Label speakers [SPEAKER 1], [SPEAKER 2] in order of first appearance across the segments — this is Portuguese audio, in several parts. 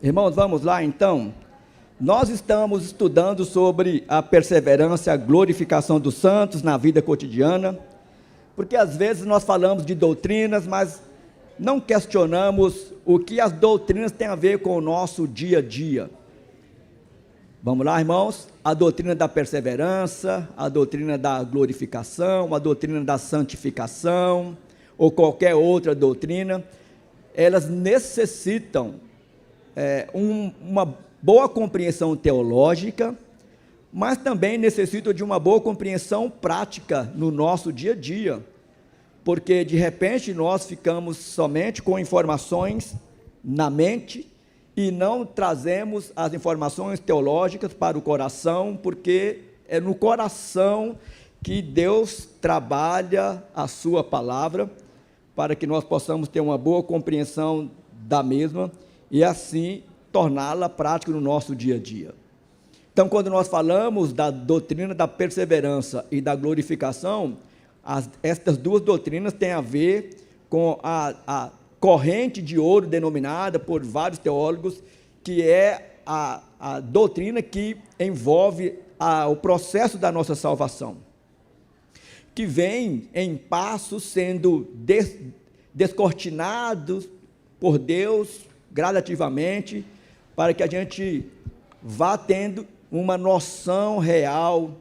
[SPEAKER 1] Irmãos, vamos lá então. Nós estamos estudando sobre a perseverança e a glorificação dos santos na vida cotidiana, porque às vezes nós falamos de doutrinas, mas não questionamos o que as doutrinas têm a ver com o nosso dia a dia. Vamos lá, irmãos? A doutrina da perseverança, a doutrina da glorificação, a doutrina da santificação, ou qualquer outra doutrina, elas necessitam uma boa compreensão teológica, mas também necessitam de uma boa compreensão prática no nosso dia a dia, porque de repente nós ficamos somente com informações na mente e não trazemos as informações teológicas para o coração, porque é no coração que Deus trabalha a sua palavra, para que nós possamos ter uma boa compreensão da mesma e assim torná-la prática no nosso dia a dia. Então, quando nós falamos da doutrina da perseverança e da glorificação, estas duas doutrinas têm a ver com a corrente de ouro denominada por vários teólogos, que é a doutrina que envolve o processo da nossa salvação, que vem em passos sendo descortinados por Deus gradativamente, para que a gente vá tendo uma noção real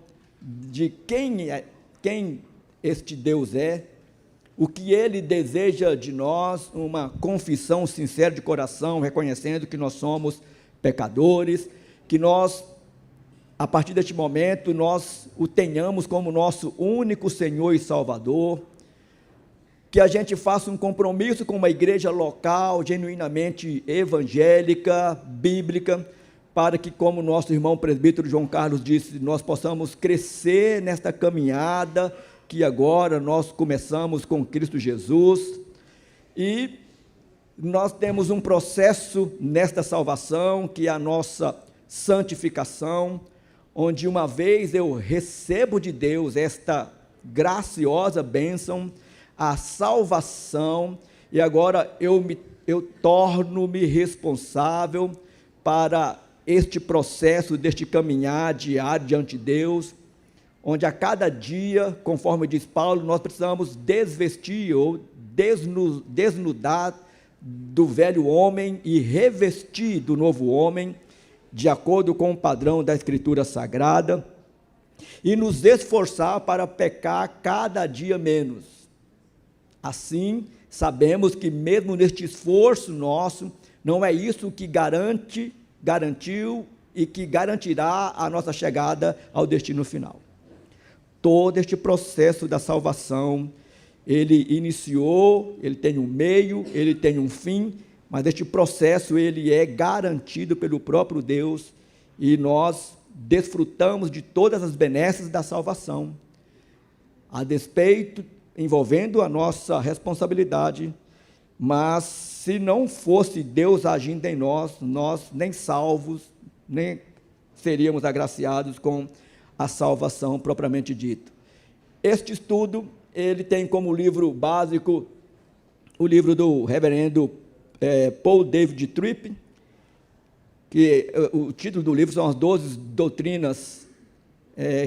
[SPEAKER 1] de quem este Deus é, o que Ele deseja de nós, uma confissão sincera de coração, reconhecendo que nós somos pecadores, que nós, a partir deste momento, nós o tenhamos como nosso único Senhor e Salvador, que a gente faça um compromisso com uma igreja local, genuinamente evangélica, bíblica, para que, como nosso irmão presbítero João Carlos disse, nós possamos crescer nesta caminhada, que agora nós começamos com Cristo Jesus, e nós temos um processo nesta salvação, que é a nossa santificação, onde uma vez eu recebo de Deus esta graciosa bênção, a salvação, e agora eu torno-me responsável para este processo, deste caminhar diário diante de Deus, onde a cada dia, conforme diz Paulo, nós precisamos desvestir ou desnudar do velho homem e revestir do novo homem, de acordo com o padrão da Escritura Sagrada, e nos esforçar para pecar cada dia menos. Assim, sabemos que mesmo neste esforço nosso, não é isso que garantiu e que garantirá a nossa chegada ao destino final. Todo este processo da salvação, ele iniciou, ele tem um meio, ele tem um fim, mas este processo ele é garantido pelo próprio Deus e nós desfrutamos de todas as benesses da salvação, a despeito, envolvendo a nossa responsabilidade, mas se não fosse Deus agindo em nós, nós nem salvos, nem seríamos agraciados com a salvação propriamente dita. Este estudo, ele tem como livro básico o livro do reverendo Paul David Tripp, que o título do livro são as 12 doutrinas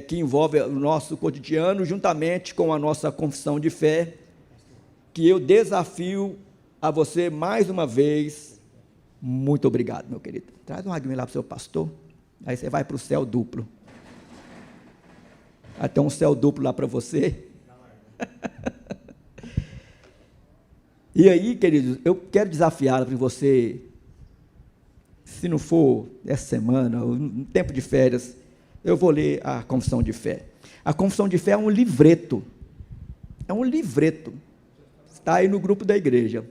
[SPEAKER 1] que envolvem o nosso cotidiano, juntamente com a nossa confissão de fé, que eu desafio a você mais uma vez. Muito obrigado, meu querido. Traz um aguinho lá para o seu pastor, aí você vai para o céu duplo. Vai ter um céu duplo lá para você. E aí, queridos, eu quero desafiar para você, se não for essa semana, ou no tempo de férias, eu vou ler a confissão de fé. A confissão de fé é um livreto. É um livreto. Está aí no grupo da igreja.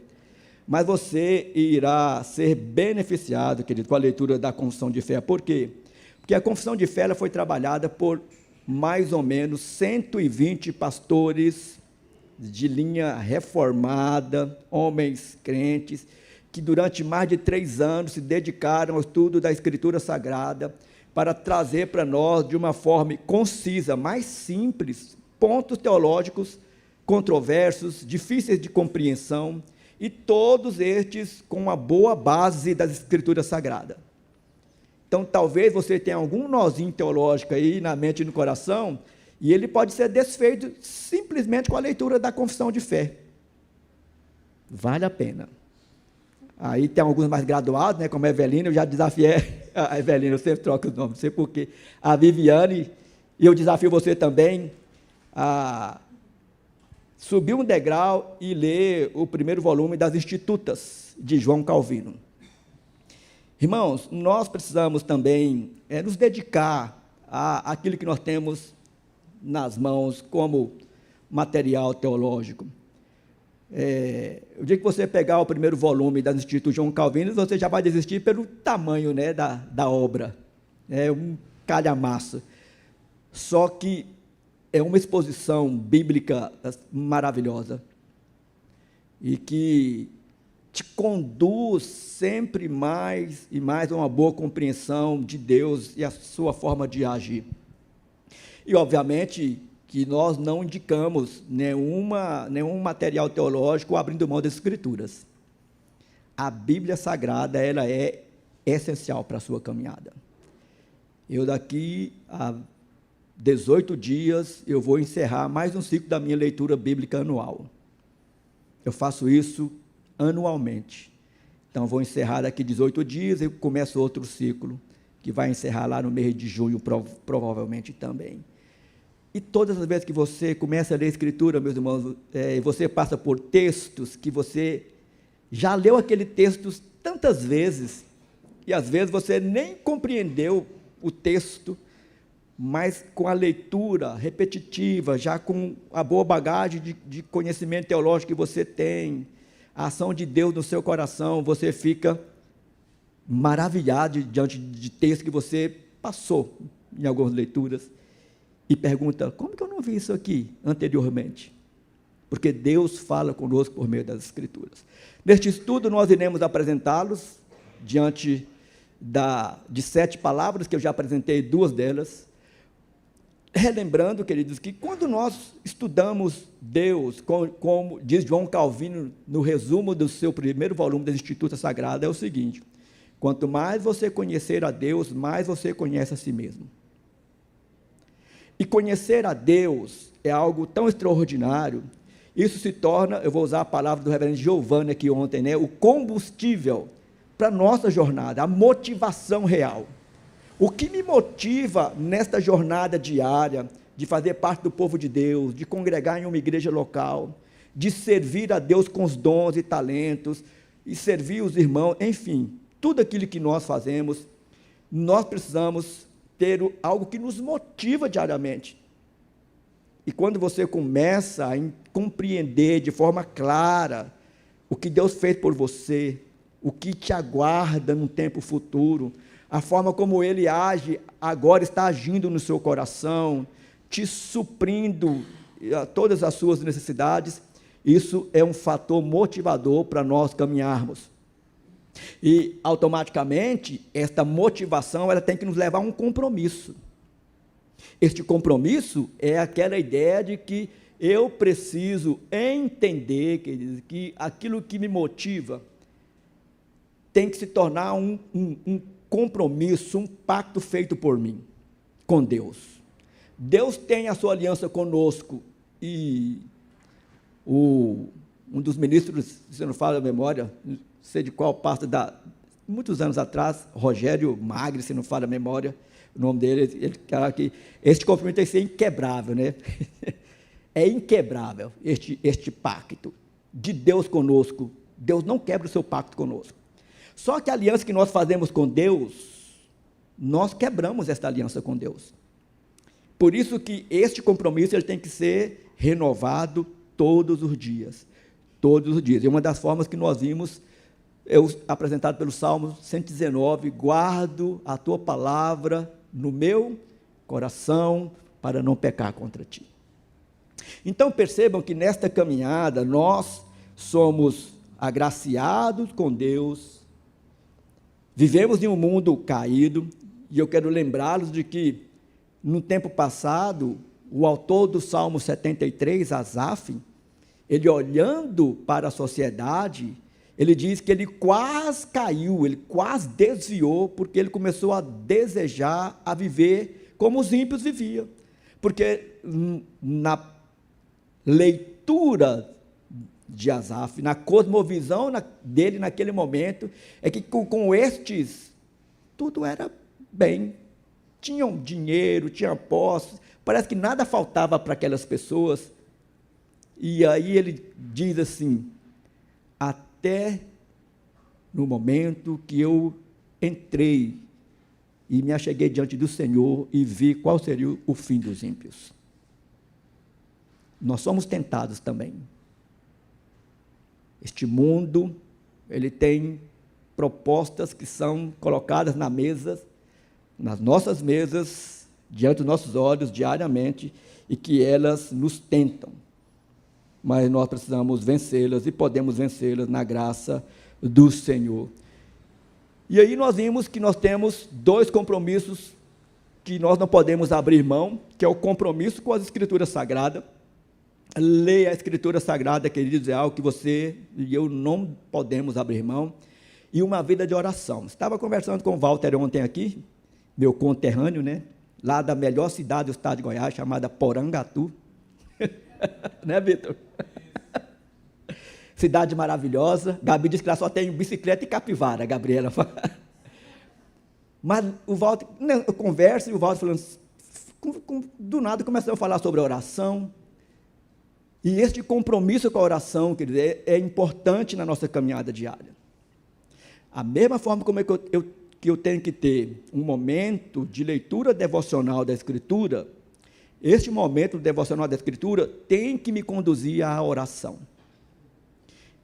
[SPEAKER 1] Mas você irá ser beneficiado, querido, com a leitura da confissão de fé. Por quê? Porque a confissão de fé ela foi trabalhada por mais ou menos 120 pastores de linha reformada, homens crentes, que durante mais de 3 anos se dedicaram ao estudo da Escritura Sagrada, para trazer para nós, de uma forma concisa, mais simples, pontos teológicos controversos, difíceis de compreensão, e todos estes com uma boa base das Escrituras Sagradas. Então, talvez você tenha algum nozinho teológico aí na mente e no coração, e ele pode ser desfeito simplesmente com a leitura da confissão de fé. Vale a pena. Aí tem alguns mais graduados, né, como a Evelina, eu já desafiei a Evelina, eu sempre troco os nomes, não sei porquê, a Viviane, e eu desafio você também a subir um degrau e ler o primeiro volume das Institutas, de João Calvino. Irmãos, nós precisamos também nos dedicar àquilo que nós temos nas mãos como material teológico. O dia que você pegar o primeiro volume das Institutos João Calvino, você já vai desistir pelo tamanho, né, da obra. É um calhamaço. Só que é uma exposição bíblica maravilhosa e que te conduz sempre mais e mais a uma boa compreensão de Deus e a sua forma de agir. E, obviamente, que nós não indicamos nenhum material teológico abrindo mão das Escrituras. A Bíblia Sagrada, ela é essencial para a sua caminhada. Eu daqui a 18 dias, eu vou encerrar mais um ciclo da minha leitura bíblica anual. Eu faço isso anualmente. Então, vou encerrar daqui 18 dias e começo outro ciclo, que vai encerrar lá no mês de junho, provavelmente também. E todas as vezes que você começa a ler a Escritura, meus irmãos, você passa por textos que você já leu aquele texto tantas vezes, e às vezes você nem compreendeu o texto, mas com a leitura repetitiva, já com a boa bagagem de conhecimento teológico que você tem, a ação de Deus no seu coração, você fica maravilhado diante de textos que você passou em algumas leituras, e pergunta, como que eu não vi isso aqui anteriormente? Porque Deus fala conosco por meio das Escrituras. Neste estudo, nós iremos apresentá-los diante de 7 palavras, que eu já apresentei 2 delas, relembrando, queridos, que quando nós estudamos Deus, como diz João Calvino no resumo do seu primeiro volume das Institutas Sagradas, é o seguinte: quanto mais você conhecer a Deus, mais você conhece a si mesmo. E conhecer a Deus é algo tão extraordinário, isso se torna, eu vou usar a palavra do reverendo Giovanni aqui ontem, né, o combustível para a nossa jornada, a motivação real. O que me motiva nesta jornada diária, de fazer parte do povo de Deus, de congregar em uma igreja local, de servir a Deus com os dons e talentos, e servir os irmãos, enfim, tudo aquilo que nós fazemos, nós precisamos ter algo que nos motiva diariamente. E quando você começa a compreender de forma clara o que Deus fez por você, o que te aguarda no tempo futuro, a forma como Ele age agora, está agindo no seu coração, te suprindo todas as suas necessidades, isso é um fator motivador para nós caminharmos. E, automaticamente, esta motivação, ela tem que nos levar a um compromisso. Este compromisso é aquela ideia de que eu preciso entender, queridos, que aquilo que me motiva tem que se tornar um compromisso, um pacto feito por mim, com Deus. Deus tem a sua aliança conosco, e um dos ministros, se não fala a memória, não sei de qual parte, muitos anos atrás, Rogério Magri, se não fala a memória, o nome dele, ele fala que este compromisso tem que ser inquebrável, né? É inquebrável este pacto de Deus conosco. Deus não quebra o seu pacto conosco. Só que a aliança que nós fazemos com Deus, nós quebramos esta aliança com Deus. Por isso que este compromisso ele tem que ser renovado todos os dias. Todos os dias. E uma das formas que nós vimos, apresentado pelo Salmo 119, guardo a tua palavra no meu coração para não pecar contra ti. Então percebam que nesta caminhada nós somos agraciados com Deus, vivemos em um mundo caído, e eu quero lembrá-los de que no tempo passado, o autor do Salmo 73, Asaf, ele olhando para a sociedade, ele diz que ele quase caiu, ele quase desviou, porque ele começou a desejar a viver como os ímpios viviam. Porque na leitura de Asaf, na cosmovisão dele naquele momento, é que com estes, tudo era bem. Tinham dinheiro, tinham posses, parece que nada faltava para aquelas pessoas. E aí ele diz assim, até no momento que eu entrei e me acheguei diante do Senhor e vi qual seria o fim dos ímpios. Nós somos tentados também. Este mundo, ele tem propostas que são colocadas na mesa, nas nossas mesas, diante dos nossos olhos, diariamente, e que elas nos tentam. Mas nós precisamos vencê-las e podemos vencê-las na graça do Senhor. E aí nós vimos que nós temos dois compromissos que nós não podemos abrir mão, que é o compromisso com as Escrituras Sagradas. Leia a Escritura Sagrada, queridos, é algo que você e eu não podemos abrir mão, e uma vida de oração. Estava conversando com o Walter ontem aqui, meu conterrâneo, né, lá da melhor cidade do estado de Goiás, chamada Porangatu, né, Vitor? Cidade maravilhosa. Gabi disse que lá só tem bicicleta e capivara, a Gabriela fala. Mas o Walter, eu converso, e o Walter falando, do nada começamos a falar sobre oração. E este compromisso com a oração, quer dizer, é importante na nossa caminhada diária. A mesma forma como que eu tenho que ter um momento de leitura devocional da Escritura, este momento devocional da Escritura tem que me conduzir à oração.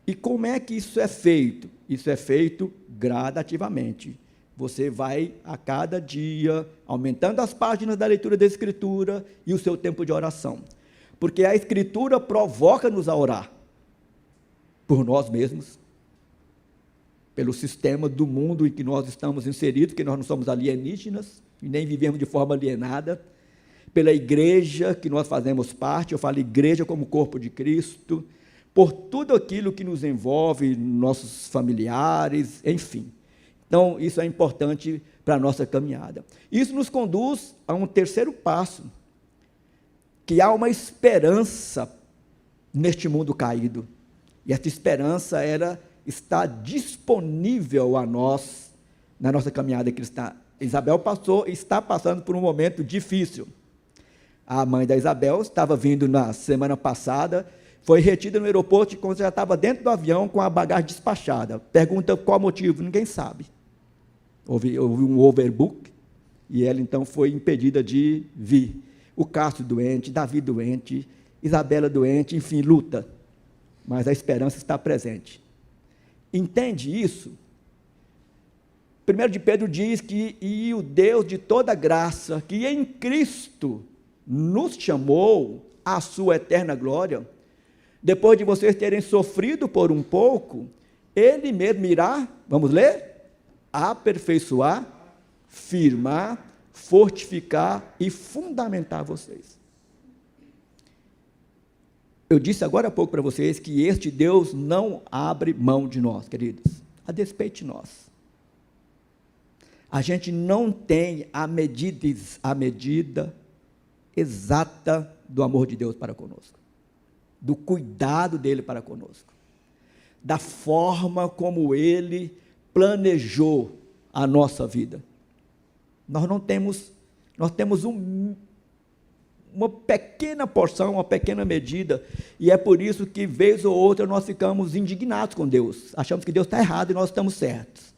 [SPEAKER 1] E como é que isso é feito? Isso é feito gradativamente. Você vai, a cada dia, aumentando as páginas da leitura da Escritura e o seu tempo de oração. Porque a Escritura provoca-nos a orar por nós mesmos, pelo sistema do mundo em que nós estamos inseridos, que nós não somos alienígenas, e nem vivemos de forma alienada, pela igreja que nós fazemos parte, eu falo igreja como corpo de Cristo, por tudo aquilo que nos envolve, nossos familiares, enfim. Então, isso é importante para a nossa caminhada. Isso nos conduz a um terceiro passo, que há uma esperança neste mundo caído. E essa esperança, ela está disponível a nós, na nossa caminhada cristã. Isabel está passando por um momento difícil. A mãe da Isabel estava vindo na semana passada, foi retida no aeroporto quando já estava dentro do avião com a bagagem despachada. Pergunta qual motivo, ninguém sabe. Houve um overbook e ela então foi impedida de vir. O Cássio doente, Davi doente, Isabela doente, enfim, luta. Mas a esperança está presente. Entende isso? 1 de Pedro diz que e o Deus de toda graça, que em Cristo nos chamou à sua eterna glória, depois de vocês terem sofrido por um pouco, Ele mesmo irá, vamos ler? Aperfeiçoar, firmar, fortificar e fundamentar vocês. Eu disse agora há pouco para vocês que este Deus não abre mão de nós, queridos, a despeito de nós. A gente não tem a medida exata do amor de Deus para conosco, do cuidado dele para conosco, da forma como ele planejou a nossa vida. Nós não temos, nós temos uma pequena porção, uma pequena medida, e é por isso que, vez ou outra, nós ficamos indignados com Deus, achamos que Deus está errado e nós estamos certos,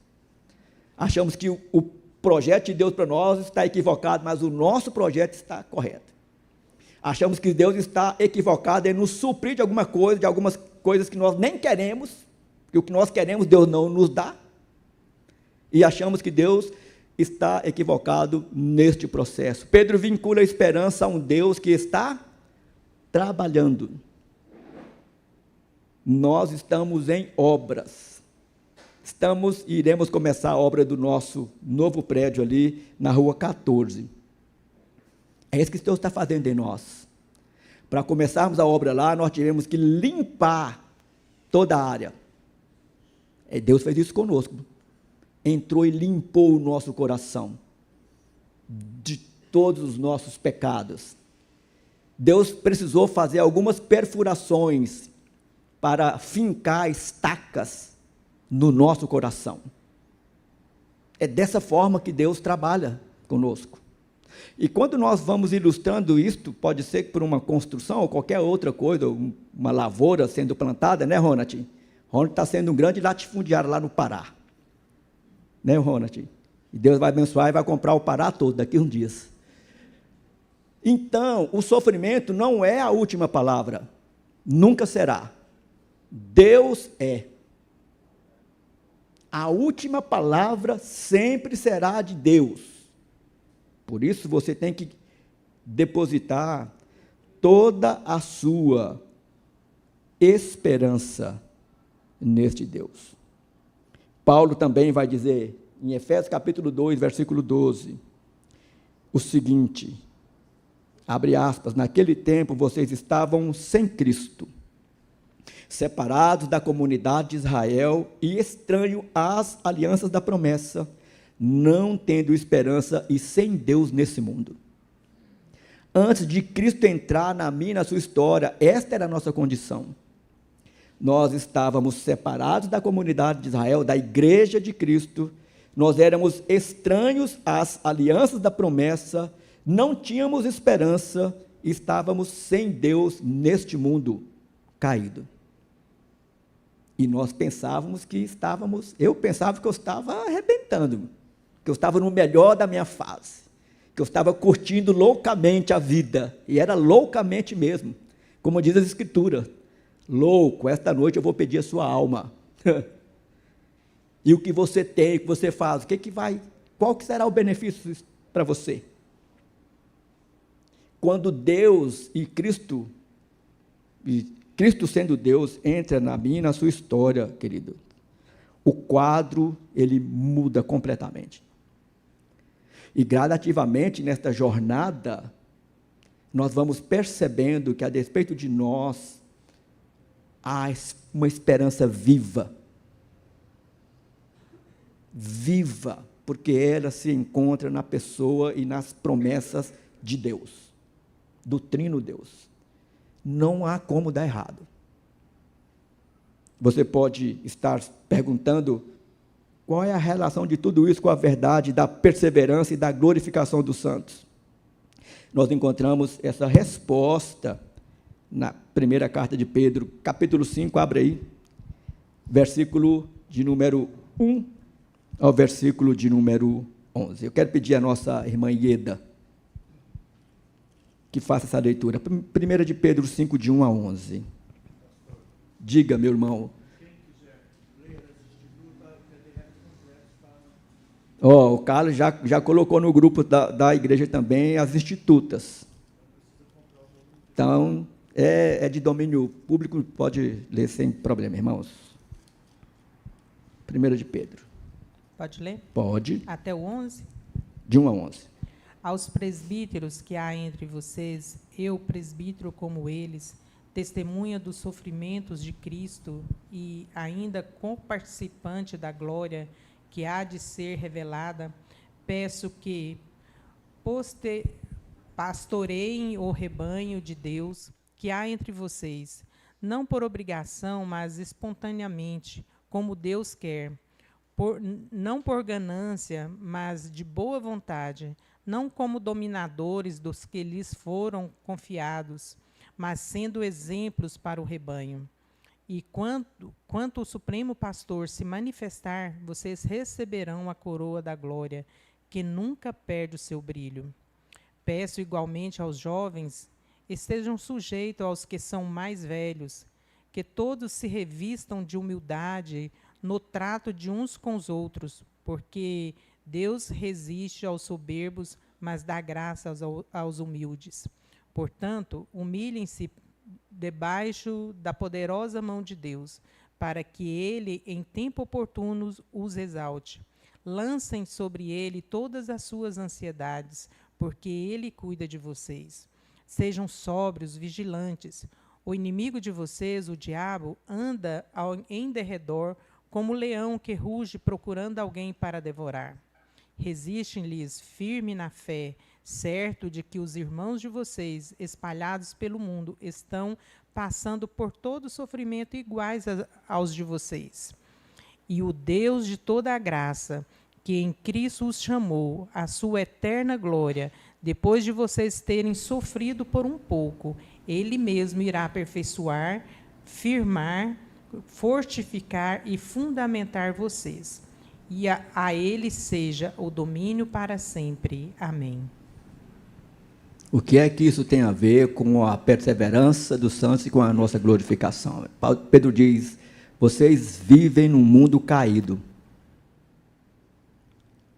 [SPEAKER 1] achamos que o projeto de Deus para nós está equivocado, mas o nosso projeto está correto, achamos que Deus está equivocado em nos suprir de alguma coisa, de algumas coisas que nós nem queremos, que o que nós queremos Deus não nos dá, e achamos que Deus está equivocado neste processo. Pedro vincula a esperança a um Deus que está trabalhando. Nós estamos em obras. Iremos começar a obra do nosso novo prédio ali na rua 14. É isso que Deus está fazendo em nós. para começarmos a obra lá, nós tivemos que limpar toda a área. Deus fez isso conosco. Entrou e limpou o nosso coração de todos os nossos pecados. Deus precisou fazer algumas perfurações para fincar estacas no nosso coração. É dessa forma que Deus trabalha conosco. E quando nós vamos ilustrando isto, pode ser por uma construção ou qualquer outra coisa, uma lavoura sendo plantada, né, Ronald? Ronald está sendo um grande latifundiário lá no Pará. Né, Ronald? E Deus vai abençoar e vai comprar o Pará todo daqui a uns dias. Então, o sofrimento não é a última palavra. Nunca será. Deus é. A última palavra sempre será de Deus. Por isso você tem que depositar toda a sua esperança neste Deus. Paulo também vai dizer, em Efésios capítulo 2, versículo 12, o seguinte, abre aspas, naquele tempo vocês estavam sem Cristo, separados da comunidade de Israel e estranhos às alianças da promessa, não tendo esperança e sem Deus nesse mundo. Antes de Cristo entrar na minha e na sua história, esta era a nossa condição. Nós estávamos separados da comunidade de Israel, da igreja de Cristo, nós éramos estranhos às alianças da promessa, não tínhamos esperança, estávamos sem Deus neste mundo caído. E nós pensávamos que eu pensava que eu estava arrebentando, que eu estava no melhor da minha fase, que eu estava curtindo loucamente a vida, e era loucamente mesmo, como diz as Escrituras, louco, esta noite eu vou pedir a sua alma, e o que você tem, o que você faz, qual que será o benefício para você? Quando Deus e Cristo sendo Deus, entra na minha e na sua história, querido, o quadro, ele muda completamente. E gradativamente, nesta jornada, nós vamos percebendo que, a despeito de nós, há uma esperança viva. Viva, porque ela se encontra na pessoa e nas promessas de Deus, do Trino Deus. Não há como dar errado. Você pode estar perguntando qual é a relação de tudo isso com a verdade da perseverança e da glorificação dos santos. Nós encontramos essa resposta na primeira carta de Pedro, capítulo 5, abre aí, versículo de número 1 ao versículo de número 11. Eu quero pedir à nossa irmã Ieda que faça essa leitura. 1 de Pedro 5, de 1 a 11. Diga, meu irmão. Quem quiser ler as o Carlos já colocou no grupo da igreja também as institutas. Então, é de domínio público, pode ler sem problema, irmãos. 1 de Pedro.
[SPEAKER 2] Pode ler?
[SPEAKER 1] Pode.
[SPEAKER 2] Até o 11?
[SPEAKER 1] De 1 a 11.
[SPEAKER 2] Aos presbíteros que há entre vocês, eu, presbítero como eles, testemunha dos sofrimentos de Cristo e ainda comparticipante da glória que há de ser revelada, peço que pastoreiem o rebanho de Deus que há entre vocês, não por obrigação, mas espontaneamente, como Deus quer, não por ganância, mas de boa vontade, não como dominadores dos que lhes foram confiados, mas sendo exemplos para o rebanho. E quanto o Supremo Pastor se manifestar, vocês receberão a coroa da glória, que nunca perde o seu brilho. Peço igualmente aos jovens, estejam sujeitos aos que são mais velhos, que todos se revistam de humildade no trato de uns com os outros, porque Deus resiste aos soberbos, mas dá graça aos humildes. Portanto, humilhem-se debaixo da poderosa mão de Deus, para que Ele, em tempo oportuno, os exalte. Lancem sobre Ele todas as suas ansiedades, porque Ele cuida de vocês. Sejam sóbrios, vigilantes. O inimigo de vocês, o diabo, anda em derredor como leão que ruge procurando alguém para devorar. Resistem-lhes firme na fé, certo de que os irmãos de vocês, espalhados pelo mundo, estão passando por todo sofrimento iguais aos de vocês. E o Deus de toda a graça, que em Cristo os chamou à sua eterna glória, depois de vocês terem sofrido por um pouco, Ele mesmo irá aperfeiçoar, firmar, fortificar e fundamentar vocês. E a Ele seja o domínio para sempre. Amém.
[SPEAKER 1] O que é que isso tem a ver com a perseverança dos santos e com a nossa glorificação? Pedro diz, vocês vivem num mundo caído,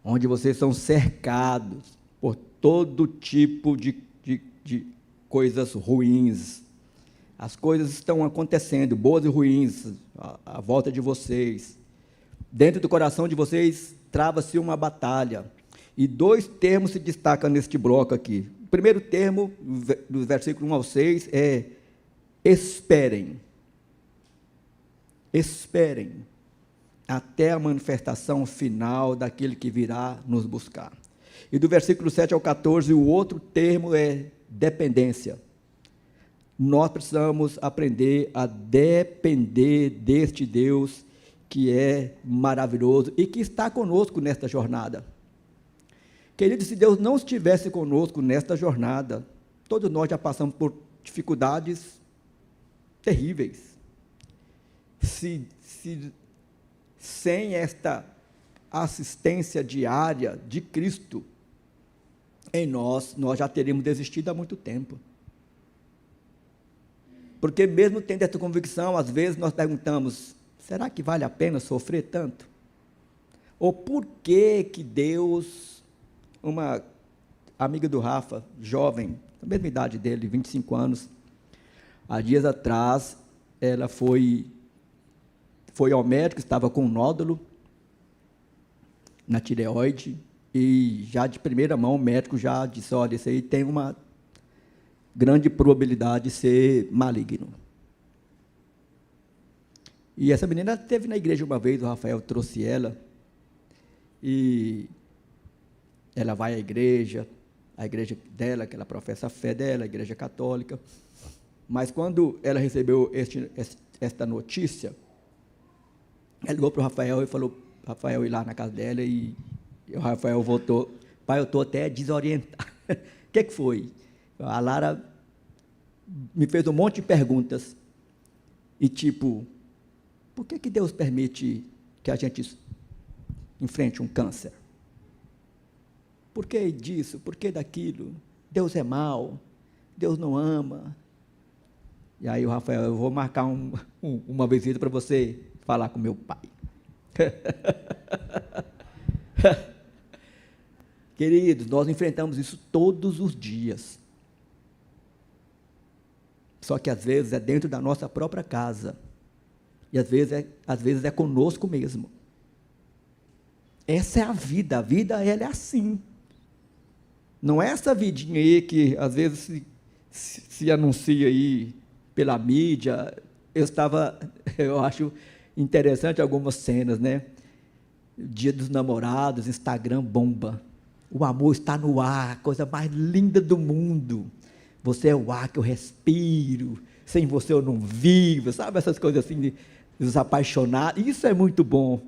[SPEAKER 1] onde vocês são cercados por todo tipo de coisas ruins. As coisas estão acontecendo, boas e ruins, à volta de vocês. Dentro do coração de vocês trava-se uma batalha. E dois termos se destacam neste bloco aqui. O primeiro termo, do versículo 1 ao 6, é esperem. Esperem até a manifestação final daquele que virá nos buscar. E do versículo 7 ao 14, o outro termo é dependência. Nós precisamos aprender a depender deste Deus que é maravilhoso e que está conosco nesta jornada. Queridos, se Deus não estivesse conosco nesta jornada, todos nós já passamos por dificuldades terríveis. Sem esta assistência diária de Cristo em nós já teríamos desistido há muito tempo. Porque mesmo tendo essa convicção, às vezes nós perguntamos, será que vale a pena sofrer tanto? Ou por que Deus, uma amiga do Rafa, jovem, da mesma idade dele, 25 anos, há dias atrás, ela foi ao médico, estava com um nódulo na tireoide, e já de primeira mão o médico já disse, olha, isso aí tem uma grande probabilidade de ser maligno. E essa menina esteve na igreja uma vez, o Rafael trouxe ela, e ela vai à igreja dela, que ela professa a fé dela, a igreja católica, mas quando ela recebeu esta notícia, ela ligou para o Rafael e falou, Rafael ir lá na casa dela, e o Rafael voltou, pai, eu estou até desorientado. O que foi? A Lara me fez um monte de perguntas, e tipo, por que Deus permite que a gente enfrente um câncer? Por que disso? Por que daquilo? Deus é mau, Deus não ama. E aí o Rafael, eu vou marcar uma visita para você falar com meu pai. Queridos, nós enfrentamos isso todos os dias. Só que às vezes é dentro da nossa própria casa. E às vezes é conosco mesmo. Essa é a vida ela é assim. Não é essa vidinha aí que às vezes se anuncia aí pela mídia. Eu acho interessante algumas cenas, né? Dia dos Namorados, Instagram bomba. O amor está no ar, coisa mais linda do mundo. Você é o ar que eu respiro, sem você eu não vivo, sabe? Essas coisas assim, dos apaixonados, isso é muito bom.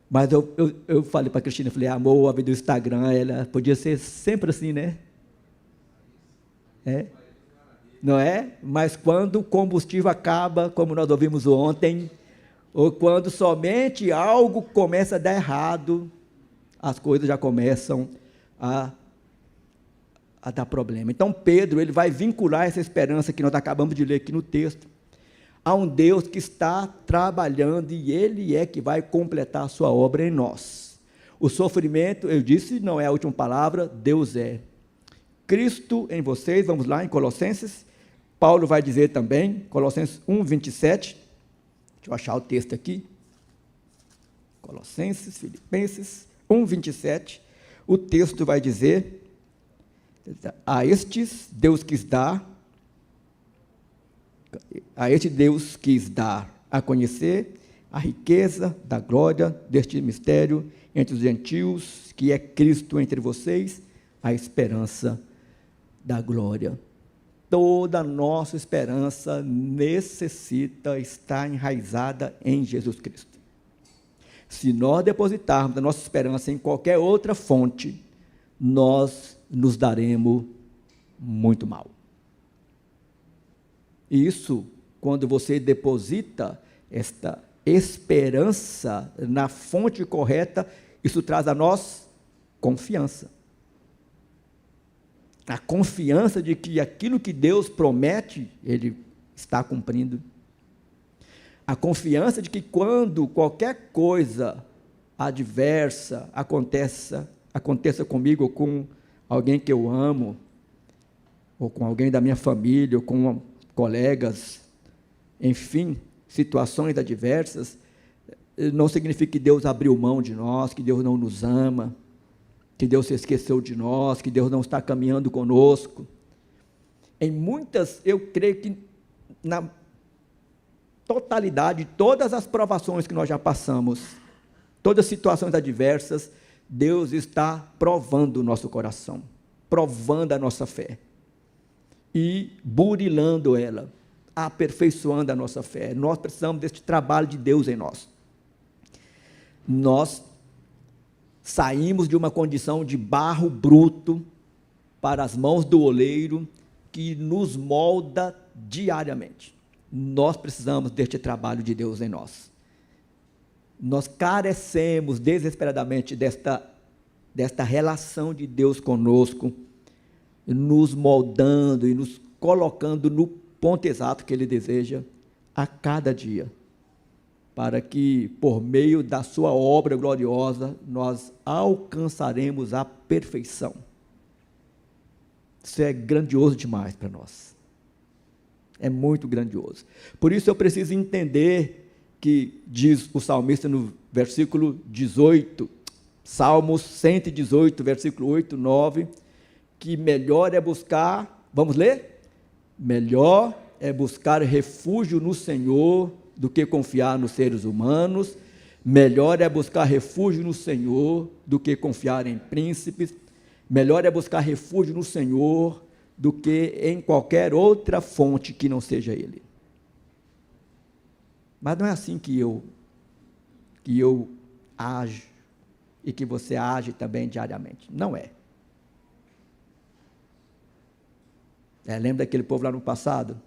[SPEAKER 1] Mas eu falei para a Cristina, falei, amor, a vida do Instagram, ela podia ser sempre assim, né? É? Não é? Mas quando o combustível acaba, como nós ouvimos ontem, ou quando somente algo começa a dar errado, as coisas já começam a dar problema. Então, Pedro, ele vai vincular essa esperança que nós acabamos de ler aqui no texto, a um Deus que está trabalhando, e Ele é que vai completar a sua obra em nós. O sofrimento, eu disse, não é a última palavra, Deus é. Cristo em vocês, vamos lá em Colossenses, Paulo vai dizer também, Colossenses 1, 27, deixa eu achar o texto aqui, Colossenses, Filipenses 1, 27, o texto vai dizer, A estes Deus quis dar, a este Deus quis dar a conhecer a riqueza da glória deste mistério entre os gentios, que é Cristo entre vocês, a esperança da glória. Toda a nossa esperança necessita estar enraizada em Jesus Cristo. Se nós depositarmos a nossa esperança em qualquer outra fonte, nós nos daremos muito mal. E isso, quando você deposita esta esperança na fonte correta, isso traz a nós confiança. A confiança de que aquilo que Deus promete, Ele está cumprindo. A confiança de que quando qualquer coisa adversa aconteça comigo, ou com alguém que eu amo, ou com alguém da minha família, ou com colegas, enfim, situações adversas, não significa que Deus abriu mão de nós, que Deus não nos ama, que Deus se esqueceu de nós, que Deus não está caminhando conosco. Em muitas, eu creio que na totalidade, todas as provações que nós já passamos, todas as situações adversas, Deus está provando o nosso coração, provando a nossa fé e burilando ela, aperfeiçoando a nossa fé. Nós precisamos deste trabalho de Deus em nós. Nós saímos de uma condição de barro bruto para as mãos do oleiro que nos molda diariamente. Nós precisamos deste trabalho de Deus em nós. Nós carecemos desesperadamente desta relação de Deus conosco, nos moldando e nos colocando no ponto exato que Ele deseja a cada dia, para que, por meio da sua obra gloriosa, nós alcançaremos a perfeição. Isso é grandioso demais para nós. É muito grandioso. Por isso eu preciso entender que diz o salmista no versículo 18, Salmos 118, versículo 8, 9, que melhor é buscar, vamos ler? Melhor é buscar refúgio no Senhor do que confiar nos seres humanos. Melhor é buscar refúgio no Senhor do que confiar em príncipes. Melhor é buscar refúgio no Senhor do que em qualquer outra fonte que não seja Ele. Mas não é assim que eu ajo e que você age também diariamente. Não é. Lembra daquele povo lá no passado?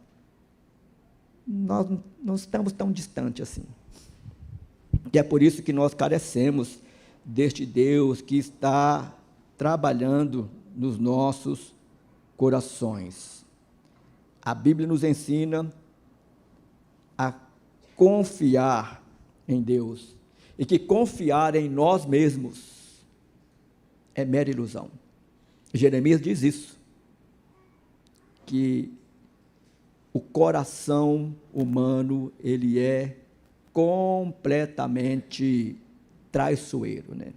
[SPEAKER 1] Nós não estamos tão distantes assim. E é por isso que nós carecemos deste Deus que está trabalhando nos nossos corações. A Bíblia nos ensina a confiar em Deus, e que confiar em nós mesmos é mera ilusão. Jeremias diz isso, que o coração humano, ele é completamente traiçoeiro, né?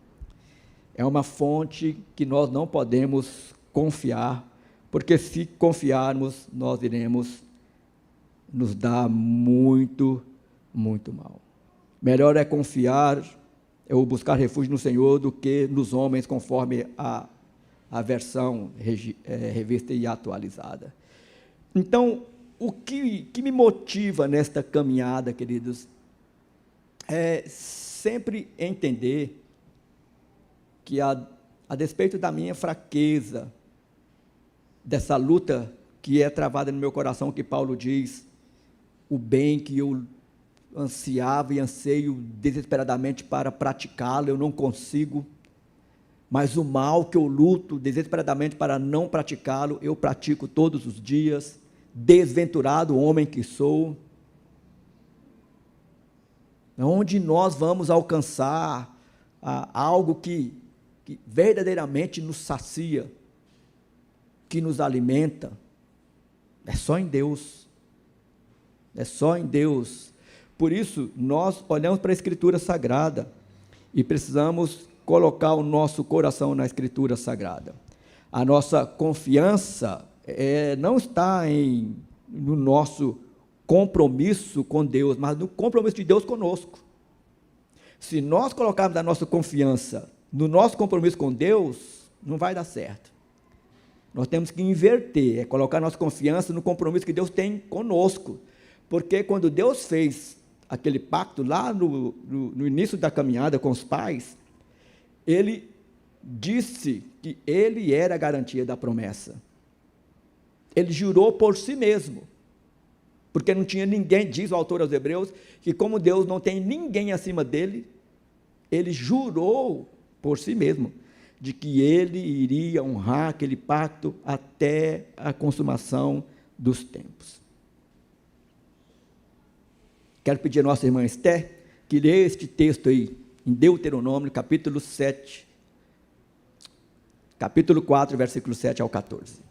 [SPEAKER 1] É uma fonte que nós não podemos confiar, porque se confiarmos, nós iremos nos dar muito, muito mal. Melhor é confiar, ou buscar refúgio no Senhor, do que nos homens, conforme a versão revista e atualizada. Então, o que me motiva nesta caminhada, queridos, é sempre entender que, a despeito da minha fraqueza, dessa luta que é travada no meu coração, que Paulo diz, o bem que eu ansiava e anseio desesperadamente para praticá-lo, eu não consigo, mas o mal que eu luto desesperadamente para não praticá-lo, eu pratico todos os dias. Desventurado homem que sou. Onde nós vamos alcançar algo que verdadeiramente nos sacia, que nos alimenta? É só em Deus. É só em Deus. Por isso, nós olhamos para a Escritura Sagrada e precisamos colocar o nosso coração na Escritura Sagrada. A nossa confiança não está no nosso compromisso com Deus, mas no compromisso de Deus conosco. Se nós colocarmos a nossa confiança no nosso compromisso com Deus, não vai dar certo. Nós temos que inverter, colocar nossa confiança no compromisso que Deus tem conosco. Porque quando Deus fez aquele pacto lá no início da caminhada com os pais, Ele disse que Ele era a garantia da promessa. Ele jurou por si mesmo. Porque não tinha ninguém, diz o autor aos Hebreus, que como Deus não tem ninguém acima dele, Ele jurou por si mesmo, de que Ele iria honrar aquele pacto até a consumação dos tempos. Quero pedir à nossa irmã Esther, que lê este texto aí, em Deuteronômio, capítulo 7, capítulo 4, versículo 7 ao 14.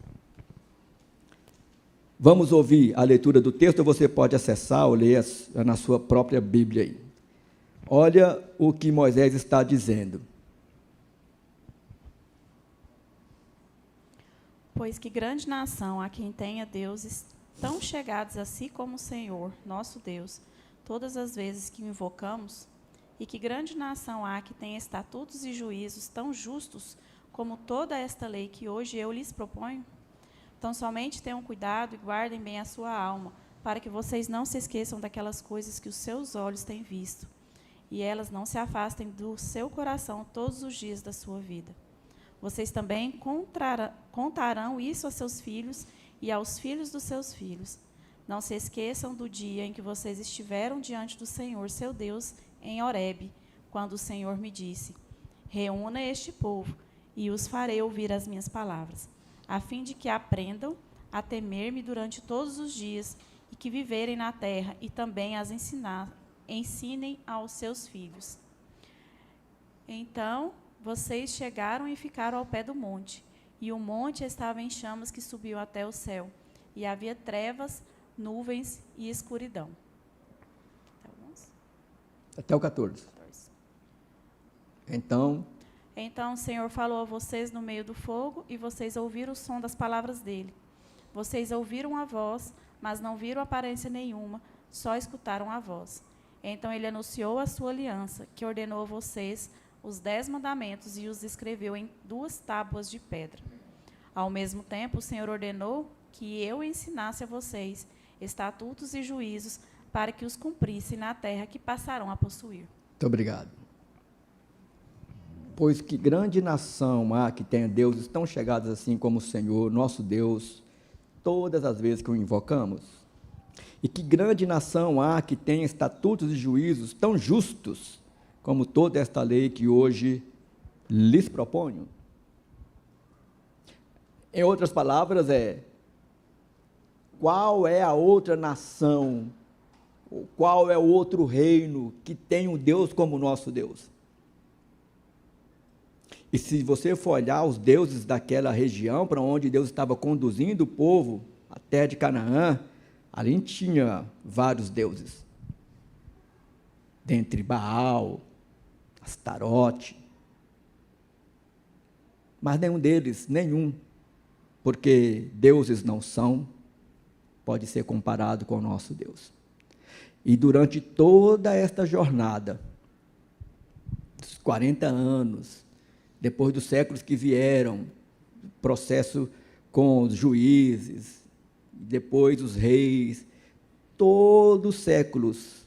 [SPEAKER 1] Vamos ouvir a leitura do texto, ou você pode acessar ou ler na sua própria Bíblia aí. Olha o que Moisés está dizendo.
[SPEAKER 3] Pois que grande nação há quem tenha deuses tão chegados a si como o Senhor, nosso Deus, todas as vezes que o invocamos, e que grande nação há que tenha estatutos e juízos tão justos como toda esta lei que hoje eu lhes proponho? Então, somente tenham cuidado e guardem bem a sua alma, para que vocês não se esqueçam daquelas coisas que os seus olhos têm visto, e elas não se afastem do seu coração todos os dias da sua vida. Vocês também contarão isso a seus filhos e aos filhos dos seus filhos. Não se esqueçam do dia em que vocês estiveram diante do Senhor, seu Deus, em Horebe, quando o Senhor me disse: reúna este povo, e os farei ouvir as minhas palavras, a fim de que aprendam a temer-me durante todos os dias, e que viverem na terra, e também as ensinem aos seus filhos. Então, vocês chegaram e ficaram ao pé do monte, e o monte estava em chamas que subiu até o céu, e havia trevas, nuvens e escuridão.
[SPEAKER 1] Até o 14. Então
[SPEAKER 3] o Senhor falou a vocês no meio do fogo, e vocês ouviram o som das palavras dele. Vocês ouviram a voz, mas não viram aparência nenhuma, só escutaram a voz. Então ele anunciou a sua aliança, que ordenou a vocês os 10 mandamentos e os escreveu em 2 tábuas de pedra. Ao mesmo tempo, o Senhor ordenou que eu ensinasse a vocês estatutos e juízos para que os cumprissem na terra que passarão a possuir.
[SPEAKER 1] Muito obrigado. Pois que grande nação há que tenha deuses tão chegados assim como o Senhor, nosso Deus, todas as vezes que o invocamos. E que grande nação há que tenha estatutos e juízos tão justos como toda esta lei que hoje lhes proponho. Em outras palavras, qual é a outra nação, qual é o outro reino que tem um Deus como o nosso Deus? E se você for olhar os deuses daquela região, para onde Deus estava conduzindo o povo, a terra de Canaã, ali tinha vários deuses. Dentre Baal, Astarote. Mas nenhum deles, porque deuses não são, pode ser comparado com o nosso Deus. E durante toda esta jornada, dos 40 anos, depois dos séculos que vieram, processo com os juízes, depois os reis, todos os séculos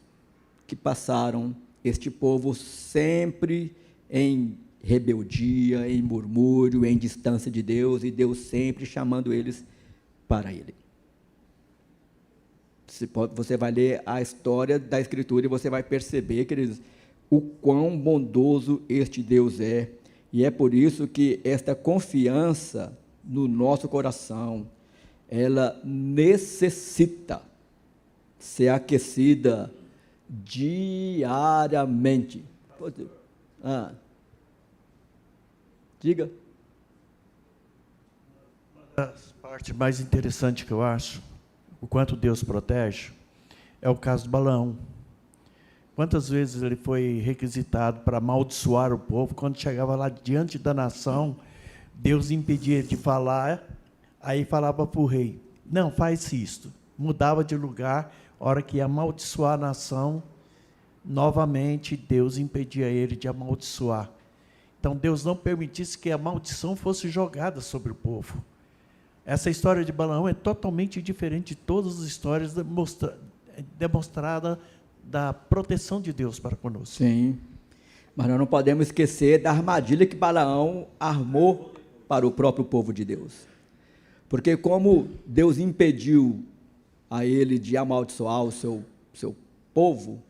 [SPEAKER 1] que passaram, este povo sempre em rebeldia, em murmúrio, em distância de Deus, e Deus sempre chamando eles para Ele. Você vai ler a história da Escritura e você vai perceber, queridos, o quão bondoso este Deus é. E é por isso que esta confiança no nosso coração, ela necessita ser aquecida diariamente. Diga.
[SPEAKER 4] Uma das partes mais interessantes que eu acho, o quanto Deus protege, é o caso do Balaão. Quantas vezes ele foi requisitado para amaldiçoar o povo, quando chegava lá diante da nação, Deus impedia ele de falar, aí falava para o rei, não, faz isto. Mudava de lugar, a hora que ia amaldiçoar a nação, novamente Deus impedia ele de amaldiçoar. Então Deus não permitisse que a maldição fosse jogada sobre o povo. Essa história de Balaão é totalmente diferente de todas as histórias demonstradas da proteção de Deus para conosco.
[SPEAKER 1] Sim, mas nós não podemos esquecer da armadilha que Balaão armou para o próprio povo de Deus. Porque como Deus impediu a ele de amaldiçoar o seu povo,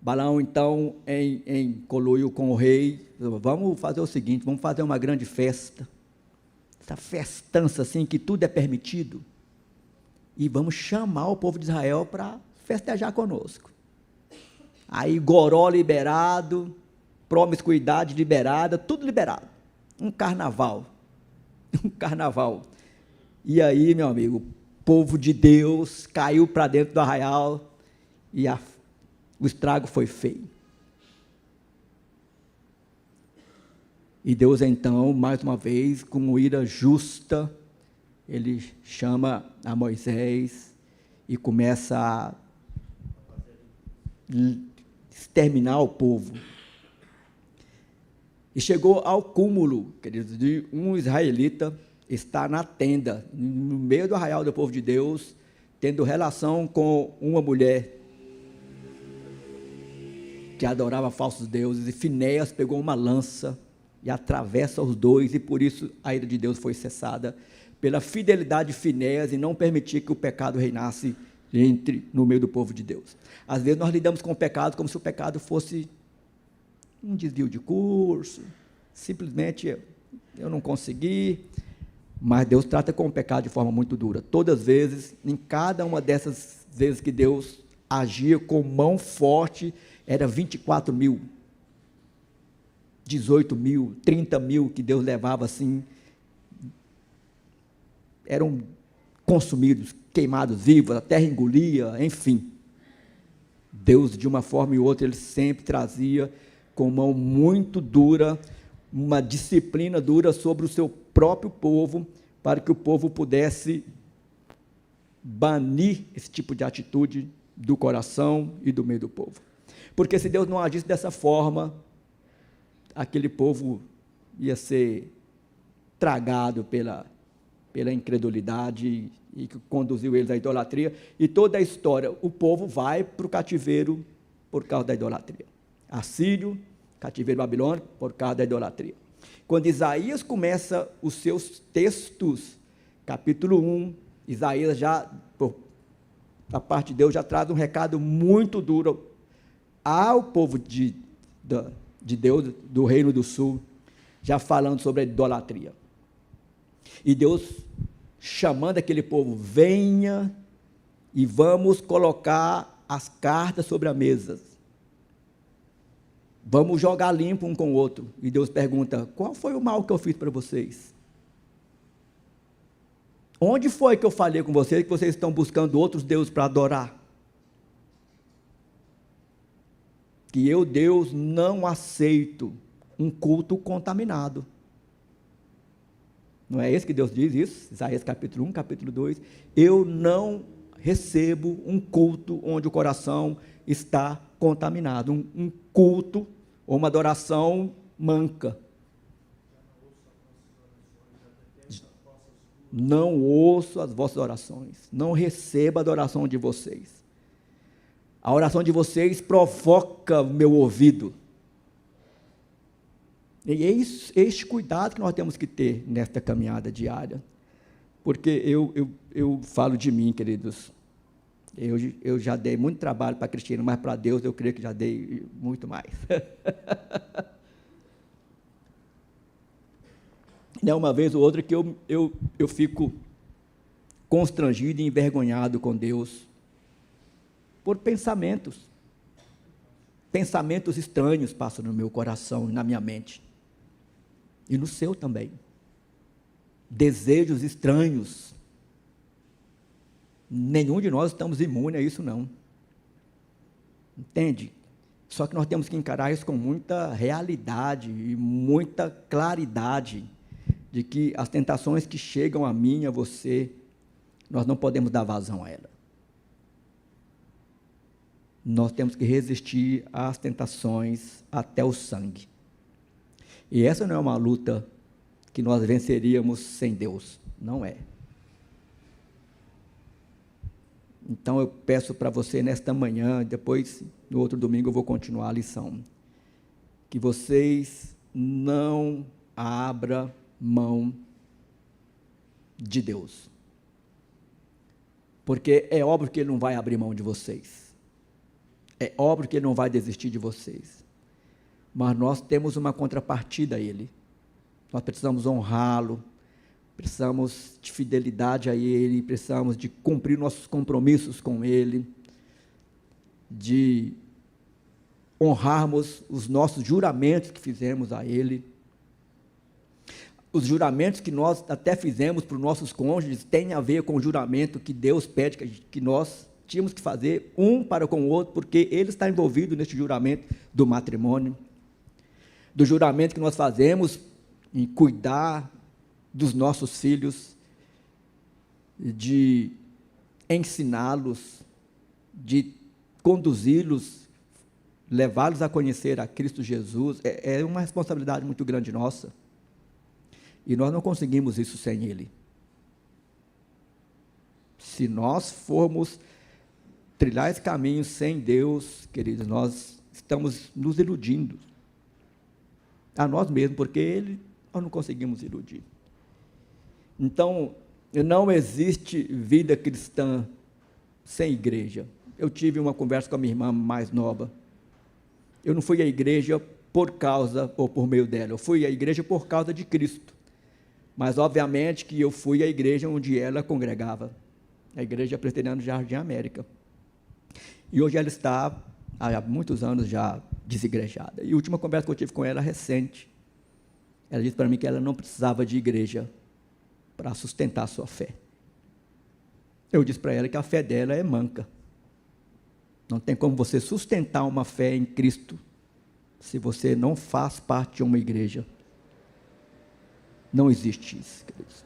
[SPEAKER 1] Balaão, então, coluiu com o rei, vamos fazer o seguinte, vamos fazer uma grande festa, essa festança assim, que tudo é permitido, e vamos chamar o povo de Israel para festejar conosco. Aí, goró liberado, promiscuidade liberada, tudo liberado. Um carnaval. E aí, meu amigo, o povo de Deus caiu para dentro do arraial e o estrago foi feio. E Deus, então, mais uma vez, com ira justa, ele chama a Moisés e começa a exterminar o povo. E chegou ao cúmulo, queridos, de um israelita estar na tenda, no meio do arraial do povo de Deus, tendo relação com uma mulher que adorava falsos deuses, e Finéias pegou uma lança e atravessa os dois, e por isso a ira de Deus foi cessada, pela fidelidade de Finéias, e não permitir que o pecado reinasse no meio do povo de Deus. Às vezes nós lidamos com o pecado como se o pecado fosse um desvio de curso, simplesmente eu não consegui, mas Deus trata com o pecado de forma muito dura. Todas as vezes, em cada uma dessas vezes que Deus agia com mão forte, era 24 mil, 18 mil, 30 mil que Deus levava assim, eram consumidos, queimados vivos, a terra engolia, enfim. Deus, de uma forma e outra, ele sempre trazia com mão muito dura, uma disciplina dura sobre o seu próprio povo, para que o povo pudesse banir esse tipo de atitude do coração e do meio do povo. Porque se Deus não agisse dessa forma, aquele povo ia ser tragado pela incredulidade e que conduziu eles à idolatria, e toda a história, o povo vai para o cativeiro por causa da idolatria. Assírio, cativeiro babilônico, por causa da idolatria. Quando Isaías começa os seus textos, capítulo 1, Isaías já, da parte de Deus, já traz um recado muito duro ao povo de Deus, do Reino do Sul, já falando sobre a idolatria. E Deus chamando aquele povo, venha e vamos colocar as cartas sobre a mesa. Vamos jogar limpo um com o outro. E Deus pergunta, qual foi o mal que eu fiz para vocês? Onde foi que eu falei com vocês que vocês estão buscando outros deuses para adorar? Que eu, Deus, não aceito um culto contaminado. Não é esse que Deus diz isso? Isaías capítulo 1, capítulo 2. Eu não recebo um culto onde o coração está contaminado. Um culto ou uma adoração manca. Não ouço as vossas orações. Não recebo a adoração de vocês. A oração de vocês provoca o meu ouvido. E é este cuidado que nós temos que ter nesta caminhada diária. Porque eu falo de mim, queridos. Eu já dei muito trabalho para a Cristina, mas para Deus eu creio que já dei muito mais. Não, uma vez ou outra que eu fico constrangido e envergonhado com Deus por pensamentos estranhos passam no meu coração e na minha mente. E no seu também. Desejos estranhos. Nenhum de nós estamos imunes a isso, não. Entende? Só que nós temos que encarar isso com muita realidade e muita claridade. de que as tentações que chegam a mim, a você, nós não podemos dar vazão a ela. Nós temos que resistir às tentações até o sangue. E essa não é uma luta que nós venceríamos sem Deus, não é. Então eu peço para você nesta manhã, depois no outro domingo eu vou continuar a lição, que vocês não abram mão de Deus. Porque é óbvio que Ele não vai abrir mão de vocês. É óbvio que Ele não vai desistir de vocês. Mas nós temos uma contrapartida a Ele. Nós precisamos honrá-lo, precisamos de fidelidade a Ele, precisamos de cumprir nossos compromissos com Ele, de honrarmos os nossos juramentos que fizemos a Ele. Os juramentos que nós até fizemos para os nossos cônjuges têm a ver com o juramento que Deus pede que nós tínhamos que fazer um para com o outro, porque Ele está envolvido nesse juramento do matrimônio, do juramento que nós fazemos em cuidar dos nossos filhos, de ensiná-los, de conduzi-los, levá-los a conhecer a Cristo Jesus. É uma responsabilidade muito grande nossa. E nós não conseguimos isso sem Ele. Se nós formos trilhar esse caminho sem Deus, queridos, nós estamos nos iludindo. A nós mesmos, porque nós não conseguimos iludir. Então, não existe vida cristã sem igreja. Eu tive uma conversa com a minha irmã mais nova. Eu não fui à igreja por causa ou por meio dela, eu fui à igreja por causa de Cristo. Mas, obviamente, que eu fui à igreja onde ela congregava, a Igreja Presbiteriana do Jardim América. E hoje ela está, há muitos anos já, desigrejada. E a última conversa que eu tive com ela, recente, ela disse para mim que ela não precisava de igreja para sustentar a sua fé. Eu disse para ela que a fé dela é manca. Não tem como você sustentar uma fé em Cristo se você não faz parte de uma igreja. Não existe isso, queridos.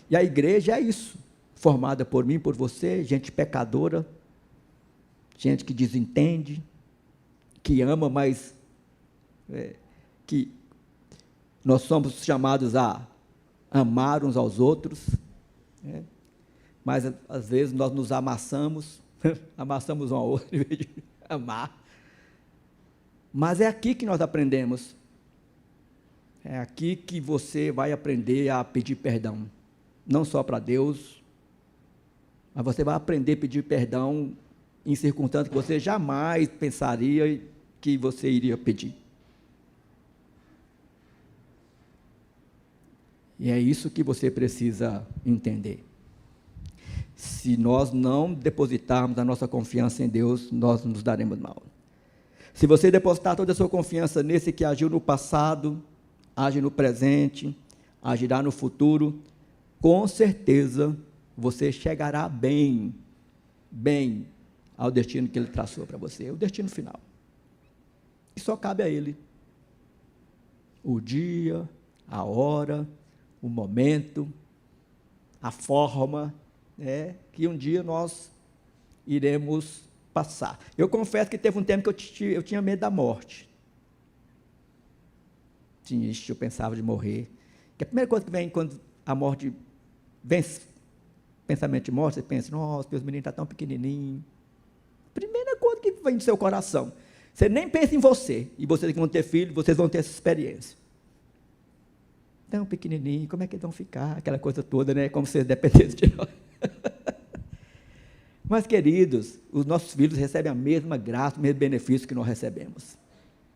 [SPEAKER 1] E a igreja é isso, formada por mim, por você, gente pecadora, gente que desentende, que ama, mas que nós somos chamados a amar uns aos outros, mas às vezes nós nos amassamos, amassamos um ao outro em vez de amar. Mas é aqui que nós aprendemos. É aqui que você vai aprender a pedir perdão, não só para Deus, mas você vai aprender a pedir perdão em circunstâncias que você jamais pensaria que você iria pedir. E é isso que você precisa entender. Se nós não depositarmos a nossa confiança em Deus, nós nos daremos mal. Se você depositar toda a sua confiança nesse que agiu no passado, age no presente, agirá no futuro, com certeza você chegará bem ao destino que Ele traçou para você, o destino final. E só cabe a Ele. O dia, a hora, o momento, a forma, que um dia nós iremos passar. Eu confesso que teve um tempo que eu tinha medo da morte. Eu pensava de morrer. Que a primeira coisa que vem quando a morte vem, pensamento de morte, você pensa, nossa, meus meninos estão tão pequenininhos. Primeira coisa que vem do seu coração. Você nem pensa em você, e vocês que vão ter filhos, vocês vão ter essa experiência. Tão pequenininho, como é que eles vão ficar? Aquela coisa toda, né? Como se eles dependessem de nós. Mas, queridos, os nossos filhos recebem a mesma graça, o mesmo benefício que nós recebemos,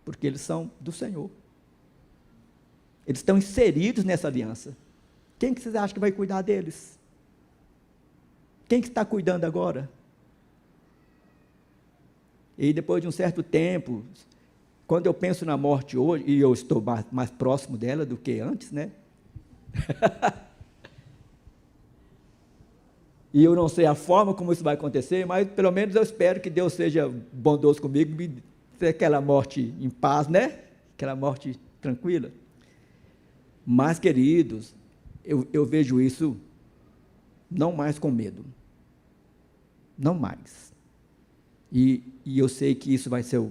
[SPEAKER 1] porque eles são do Senhor. Eles estão inseridos nessa aliança. Quem que vocês acham que vai cuidar deles? Quem que está cuidando agora? E depois de um certo tempo, quando eu penso na morte hoje, e eu estou mais próximo dela do que antes, né? E eu não sei a forma como isso vai acontecer, mas pelo menos eu espero que Deus seja bondoso comigo, me dê aquela morte em paz, né? Aquela morte tranquila. Mas, queridos, eu vejo isso não mais com medo. Não mais. E eu sei que isso vai ser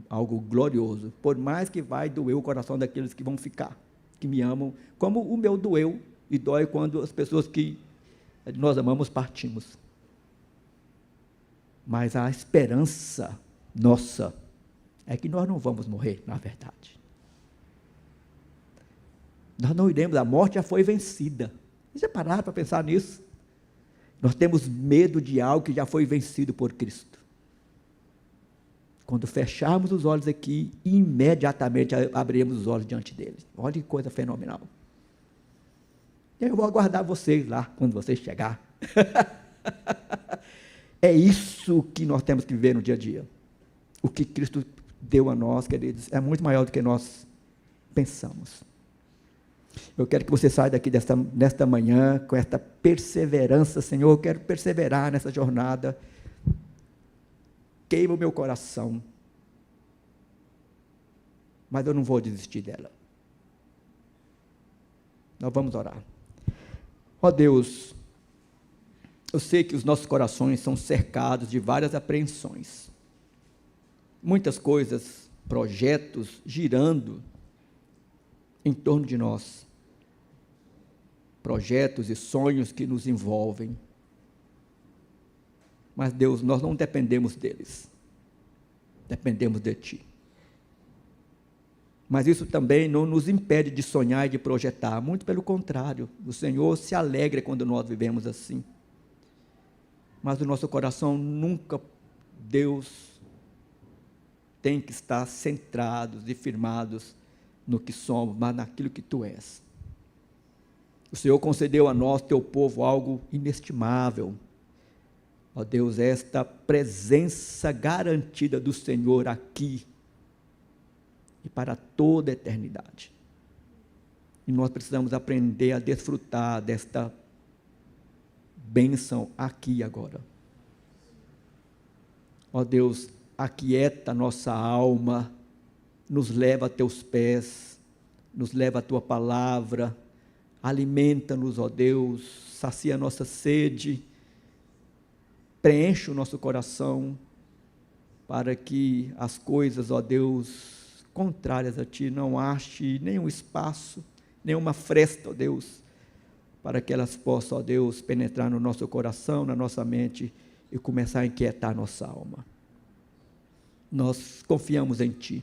[SPEAKER 1] algo glorioso, por mais que vai doer o coração daqueles que vão ficar, que me amam, como o meu doeu e dói quando as pessoas que nós amamos partimos. Mas a esperança nossa é que nós não vamos morrer, na verdade. Nós não iremos, a morte já foi vencida. Você parar para pensar nisso? Nós temos medo de algo que já foi vencido por Cristo. Quando fecharmos os olhos aqui, imediatamente abriremos os olhos diante dele. Olha que coisa fenomenal. Eu vou aguardar vocês lá, quando vocês chegar. É isso que nós temos que viver no dia a dia. O que Cristo deu a nós, queridos, é muito maior do que nós pensamos. Eu quero que você saia daqui nesta manhã com esta perseverança, Senhor. Eu quero perseverar nessa jornada. Queima o meu coração, mas eu não vou desistir dela. Nós vamos orar. Ó Deus, eu sei que os nossos corações são cercados de várias apreensões, muitas coisas, projetos girando em torno de nós, projetos e sonhos que nos envolvem. Mas, Deus, nós não dependemos deles, dependemos de Ti. Mas isso também não nos impede de sonhar e de projetar, muito pelo contrário, o Senhor se alegra quando nós vivemos assim. Mas o nosso coração nunca, Deus, tem que estar centrados e firmados no que somos, mas naquilo que Tu és. O Senhor concedeu a nós, Teu povo, algo inestimável. Ó Deus, esta presença garantida do Senhor aqui e para toda a eternidade. E nós precisamos aprender a desfrutar desta bênção aqui e agora. Ó Deus, aquieta nossa alma, nos leva a Teus pés, nos leva a Tua palavra, alimenta-nos, ó Deus, sacia a nossa sede, preenche o nosso coração, para que as coisas, ó Deus, contrárias a Ti, não ache nenhum espaço, nenhuma fresta, ó Deus, para que elas possam, ó Deus, penetrar no nosso coração, na nossa mente, e começar a inquietar nossa alma. Nós confiamos em Ti,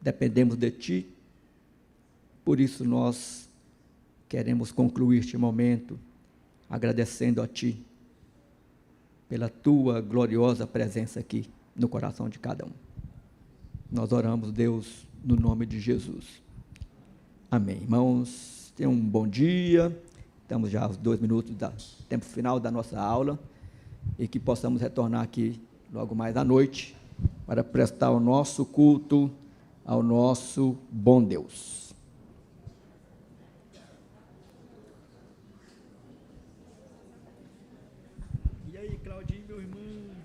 [SPEAKER 1] dependemos de Ti, por isso nós queremos concluir este momento, agradecendo a Ti, pela Tua gloriosa presença aqui no coração de cada um. Nós oramos, Deus, no nome de Jesus. Amém. Irmãos, tenham um bom dia. Estamos já aos 2 minutos do tempo final da nossa aula e que possamos retornar aqui logo mais à noite para prestar o nosso culto ao nosso bom Deus. E aí, Claudinho, meu irmão?